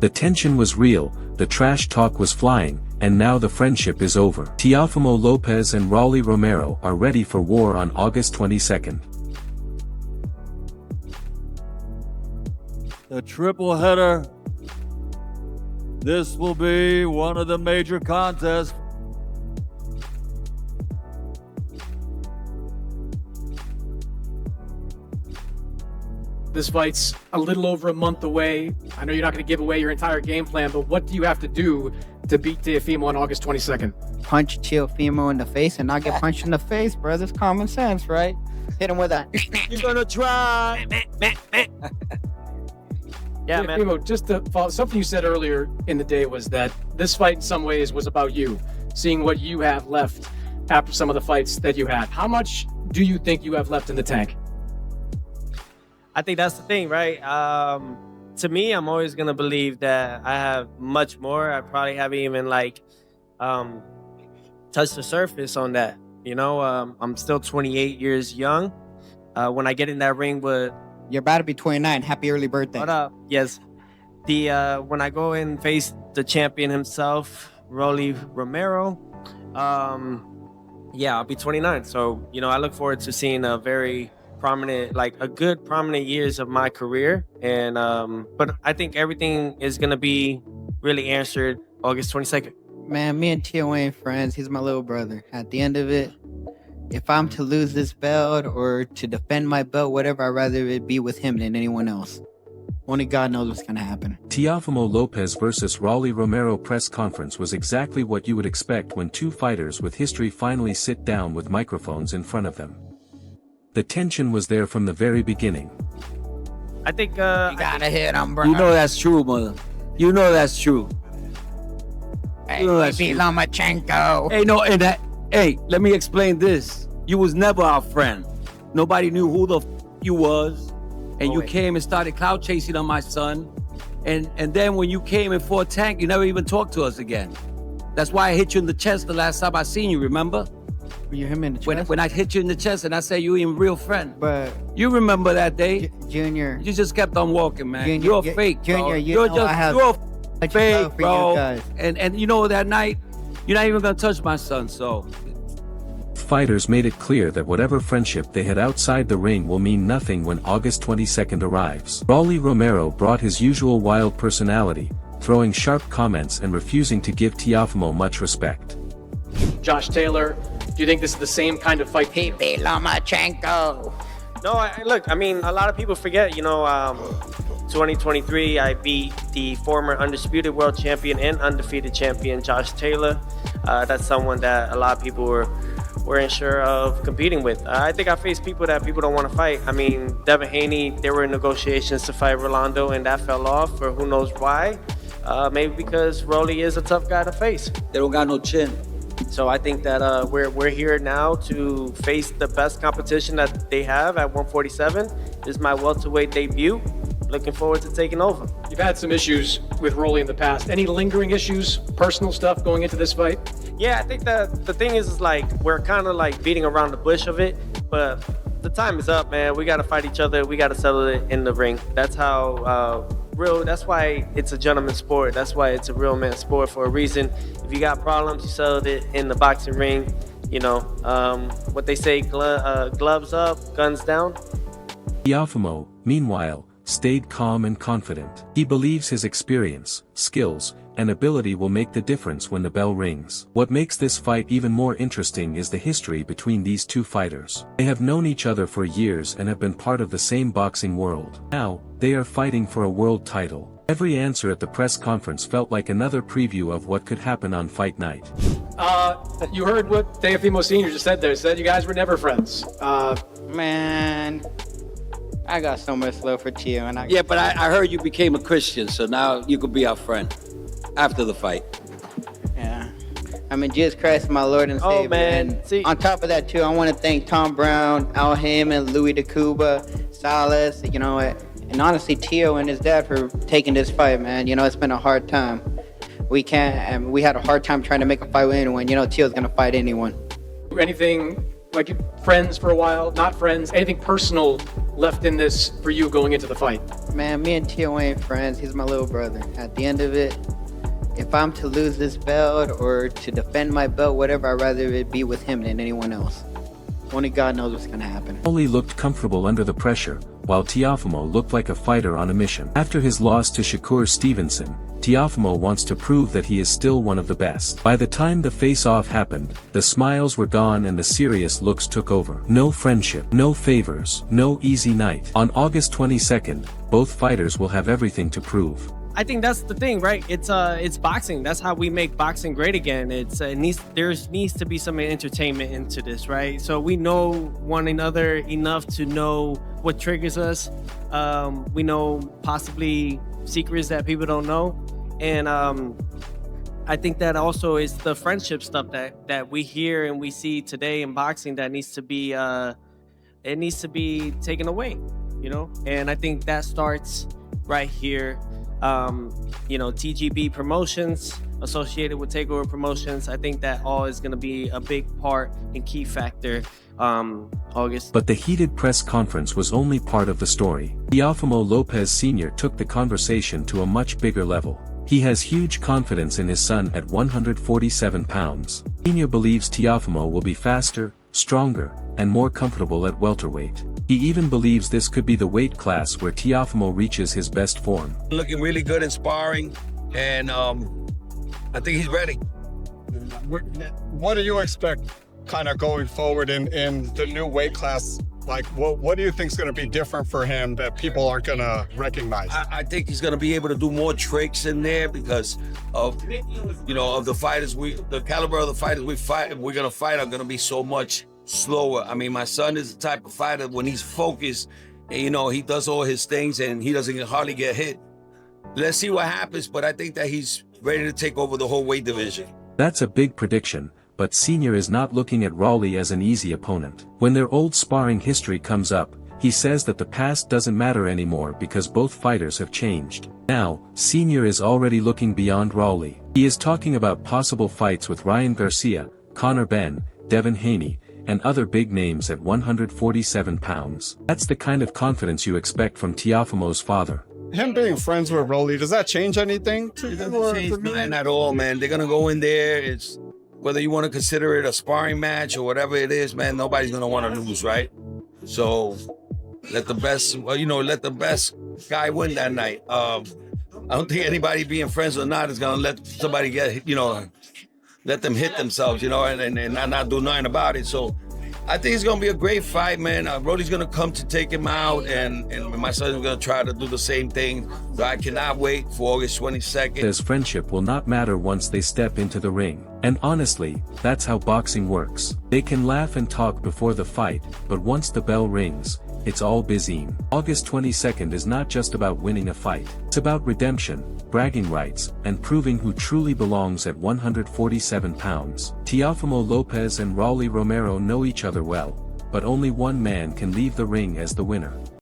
The tension was real, the trash talk was flying, and now the friendship is over. Teofimo Lopez and Rolly Romero are ready for war on August 22nd. The triple header. This will be one of the major contests. This fight's a little over a month away. I know you're not going to give away your entire game plan, but what do you have to do to beat Teofimo on August 22nd? Punch Teofimo in the face and not get punched in the face, bro. That's common sense, right? Hit him with that. You're gonna try. Yeah, man. Just to follow, something you said earlier in the day was that this fight in some ways was about you, seeing what you have left after some of the fights that you had. How much do you think you have left in the tank? I think that's the thing, right? To me, I'm always gonna believe that I have much more. I probably haven't even touched the surface on that. You know, I'm still 28 years young. When I get in that ring with, You're about to be 29. Happy early birthday. what up? Yes. When I go and face the champion himself, Rolly Romero, yeah, I'll be 29. So, you know, I look forward to seeing a very prominent, a good prominent years of my career. And but I think everything is gonna be really answered August 22nd. Man, me and Tio ain't friends. He's my little brother. At the end of it, if I'm to lose this belt or to defend my belt, whatever, I'd rather it be with him than anyone else. Only God knows what's gonna happen. Teofimo Lopez versus Rolly Romero press conference was exactly what you would expect when two fighters with history finally sit down with microphones in front of them. The tension was there from the very beginning. I think You gotta hit him, bro. You know that's true, mother. You know that's true. Hey, that's beat true. Lomachenko. Hey, no, and that. Hey, let me explain this. You was never our friend. Nobody knew who the you was, and you came and started cloud chasing on my son, and then when you came and fought Tank, you never even talked to us again. That's why I hit you in the chest the last time I seen you. Remember? You hit him in the chest? When I hit you in the chest and I said you ain't real friend. But You remember that day? Junior, You just kept on walking, man. Junior, You're you- fake, Junior, bro. you You're know I have you're much fake, love for you bro. guys. And you know that night, you're not even gonna touch my son. So Fighters made it clear that whatever friendship they had outside the ring will mean nothing when August 22nd arrives. Rolly Romero brought his usual wild personality, throwing sharp comments and refusing to give Teofimo much respect. Josh Taylor, do you think this is the same kind of fight? he beat Lomachenko. No, look, I mean, a lot of people forget, 2023, I beat the former undisputed world champion and undefeated champion, Josh Taylor. That's someone that a lot of people were unsure of competing with. I think I faced people that people don't want to fight. I mean, Devin Haney, there were negotiations to fight Rolando, and that fell off for who knows why. Maybe because Rolly is a tough guy to face. they don't got no chin. So I think that we're here now to face the best competition that they have at 147. This is my welterweight debut. Looking forward to taking over. You've had some issues with Rolly in the past. Any lingering issues, personal stuff going into this fight? Yeah, I think that the thing is we're kind of beating around the bush of it, but the time is up, man. We got to fight each other. We got to settle it in the ring. That's how that's why it's a gentleman's sport. That's why it's a real man's sport for a reason. If you got problems, you settle it in the boxing ring. What they say, gloves up, guns down. Teofimo, meanwhile, stayed calm and confident. He believes his experience, skills, and ability will make the difference when the bell rings. What makes this fight even more interesting is the history between these two fighters. They have known each other for years and have been part of the same boxing world. Now, they are fighting for a world title. Every answer at the press conference felt like another preview of what could happen on fight night. You heard what Teofimo Sr. just said there. Said you guys were never friends. Man, I got so much love for Tio. And Yeah, but I heard you became a Christian, so now you could be our friend after the fight. Yeah. I mean, Jesus Christ is my Lord and Savior. Oh, man. And See- on top of that, too, I want to thank Tom Brown, Al Heyman, Louis DeCuba, Salas, and honestly, Tio and his dad for taking this fight, man. It's been a hard time. We had a hard time trying to make a fight with anyone. Tio's going to fight anyone. Anything, friends for a while, not friends, anything personal left in this for you going into the fight? Man, me and Tio ain't friends. He's my little brother. At the end of it, if I'm to lose this belt or to defend my belt, whatever, I'd rather it be with him than anyone else. Only God knows what's gonna happen. Raleigh looked comfortable under the pressure, while Teofimo looked like a fighter on a mission. After his loss to Shakur Stevenson, Teofimo wants to prove that he is still one of the best. By the time the face-off happened, the smiles were gone and the serious looks took over. No friendship, no favors, no easy night. On August 22nd, both fighters will have everything to prove. I think that's the thing, right? It's boxing. That's how we make boxing great again. There needs to be some entertainment into this, right? So we know one another enough to know what triggers us. We know possibly secrets that people don't know, and I think that also is the friendship stuff that we hear and we see today in boxing that needs to be it needs to be taken away, you know. And I think that starts right here. TGB Promotions associated with Takeover Promotions. I think that all is going to be a big part and key factor August. But the heated press conference was only part of the story. Teofimo Lopez Sr. took the conversation to a much bigger level. He has huge confidence in his son at 147 pounds. Sr. believes Teofimo will be faster, stronger, and more comfortable at welterweight. He even believes this could be the weight class where Teofimo reaches his best form. Looking really good in sparring, and I think he's ready. What do you expect kind of going forward in the new weight class? Like, what do you think is going to be different for him that people aren't going to recognize? I think he's going to be able to do more tricks in there because of the fighters, the caliber of the fighters we're going to fight are going to be so much slower. I mean, my son is the type of fighter when he's focused, and, he does all his things and he doesn't hardly get hit. Let's see what happens, but I think that he's ready to take over the whole weight division. That's a big prediction, but Sr. is not looking at Raleigh as an easy opponent. When their old sparring history comes up, he says that the past doesn't matter anymore because both fighters have changed. Now, Sr. is already looking beyond Raleigh. He is talking about possible fights with Ryan Garcia, Conor Benn, Devin Haney, and other big names at 147 pounds. That's the kind of confidence you expect from Teofimo's father. Him being friends with Raleigh, does that change anything to you? Not at all, man. They're going to go in there. It's whether you want to consider it a sparring match or whatever it is, man, nobody's going to want to lose, right? So let the best guy win that night. I don't think anybody being friends or not is going to let somebody let them hit themselves, and not do nothing about it. So I think it's going to be a great fight, man. Brody's going to come to take him out, and my son's going to try to do the same thing. So I cannot wait for August 22nd. His friendship will not matter once they step into the ring. And honestly, that's how boxing works. They can laugh and talk before the fight, but once the bell rings, it's all bizine. August 22nd is not just about winning a fight. It's about redemption, bragging rights, and proving who truly belongs at 147 pounds. Teofimo Lopez and Raleigh Romero know each other well, but only one man can leave the ring as the winner.